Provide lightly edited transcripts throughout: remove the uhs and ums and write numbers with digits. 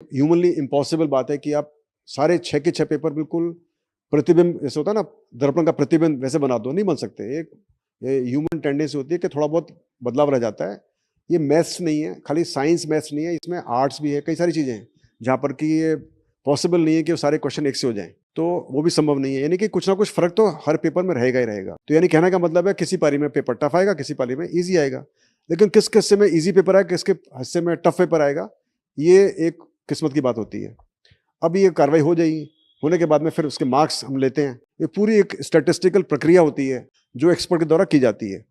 Humanly impossible बात है कि आप सारे 6 के 6 पेपर बिल्कुल प्रतिबिंब जैसे होता है ना, दर्पण का प्रतिबिंब वैसे बना दो, नहीं बन सकते। एक ये ह्यूमन टेंडेंसी होती है कि थोड़ा बहुत बदलाव रह जाता है। ये मैथ्स नहीं है, खाली साइंस मैथ्स नहीं है, इसमें आर्ट्स भी है, कई सारी चीज़ें हैं, जहाँ पर कि ये पॉसिबल नहीं है कि वो सारे क्वेश्चन एक से हो जाएँ, तो वो भी संभव नहीं है। यानी कि कुछ ना कुछ फ़र्क तो हर पेपर में रहेगा ही रहेगा। तो यानी कहने का मतलब है किसी पारी में पेपर टफ़ आएगा, किसी पारी में ईज़ी आएगा। लेकिन किस हिस्से में ईज़ी पेपर आएगा, किसके हिस्से में टफ़ पेपर आएगा, ये एक किस्मत की बात होती है। अब ये कार्रवाई हो जाएगी, होने के बाद में फिर उसके मार्क्स हम लेते हैं। ये पूरी एक स्टैटिस्टिकल प्रक्रिया होती है, जो एक्सपर्ट के द्वारा की जाती है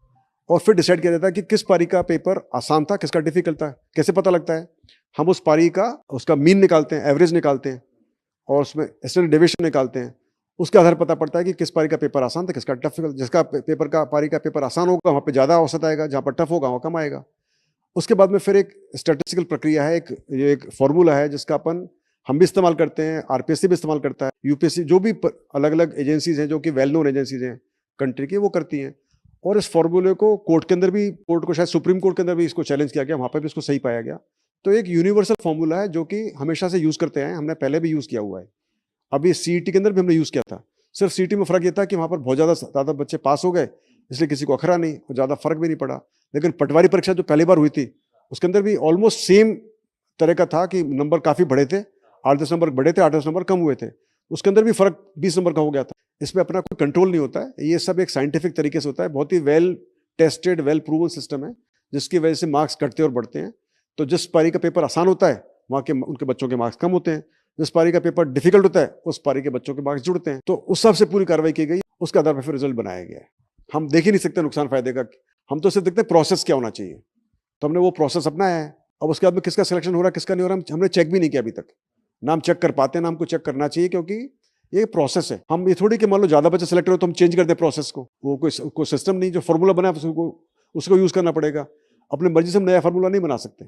और फिर डिसाइड किया जाता है कि किस पारी का पेपर आसान था, किसका डिफ़िकल्ट था। कैसे पता लगता है? हम उस पारी का उसका मीन निकालते हैं, एवरेज निकालते हैं और उसमें स्टैंडर्ड डेविएशन निकालते हैं। उसके आधार पर पता पड़ता है कि किस पारी का पेपर आसान था, किसका टफ़। जिसका पेपर का पारी का पेपर आसान होगा, वहाँ पे ज़्यादा औसत आएगा, जहाँ पर टफ़ होगा, वहाँ कम आएगा। उसके बाद में फिर एक स्टैटिस्टिकल प्रक्रिया है, ये एक फ़ॉर्मूला है जिसका हम भी इस्तेमाल करते हैं, आरपीएससी भी इस्तेमाल करता है, यूपीएससी जो भी अलग-अलग एजेंसीज़ हैं जो कि वेल नोन एजेंसीज़ हैं कंट्री की, वो करती हैं। और इस फ़ॉर्मूले को कोर्ट के अंदर भी, कोर्ट को शायद सुप्रीम कोर्ट के अंदर भी इसको चैलेंज किया गया, वहाँ पे भी इसको सही पाया गया। तो एक यूनिवर्सल फ़ॉर्मूला है जो कि हमेशा से यूज़ करते आए हैं, हमने पहले भी यूज़ किया हुआ है। अभी सीईटी के अंदर भी हमने यूज़ किया था। सिर्फ सीईटी में फ़र्क ये था कि वहाँ पर बहुत ज़्यादा बच्चे पास हो गए, इसलिए किसी को अखरा नहीं और ज़्यादा फ़र्क भी नहीं पड़ा। लेकिन पटवारी परीक्षा जो पहली बार हुई थी, उसके अंदर भी ऑलमोस्ट सेम तरह का था कि नंबर काफ़ी बढ़े थे, 8-10 नंबर बढ़े थे, 8-10 नंबर कम हुए थे। उसके अंदर भी फ़र्क 20 नंबर का हो गया था। इसमें अपना कोई कंट्रोल नहीं होता है, ये सब एक साइंटिफिक तरीके से होता है, बहुत ही well tested, well proven system है, जिसकी वजह से मार्क्स घटते और बढ़ते हैं। तो जिस पारी का पेपर आसान होता है, वहाँ के उनके बच्चों के मार्क्स कम होते हैं। जिस पारी का पेपर डिफिकल्ट होता है, उस पारी के बच्चों के मार्क्स जुड़ते हैं। तो उस हिसाब से पूरी कार्रवाई की गई, उसके आधार पर फिर रिजल्ट बनाया गया है। हम देख ही नहीं सकते नुकसान फायदे का, हम तो सिर्फ देखते हैं प्रोसेस क्या होना चाहिए। तो हमने वो प्रोसेस अपनाया है। अब उसके बाद में किसका सिलेक्शन हो रहा है, किसका नहीं हो रहा, हमने चेक भी नहीं किया अभी तक। ना हम चेक कर पाते हैं, ना हमको चेक करना चाहिए, क्योंकि ये प्रोसेस है। हम ये थोड़ी कि मान लो ज़्यादा बच्चे सेलेक्ट हो तो हम चेंज कर दें प्रोसेस को। वो कोई सिस्टम नहीं, जो फॉर्मूला बना है उसको यूज़ करना पड़ेगा। अपनी मर्जी से हम नया फॉर्मूला नहीं बना सकते।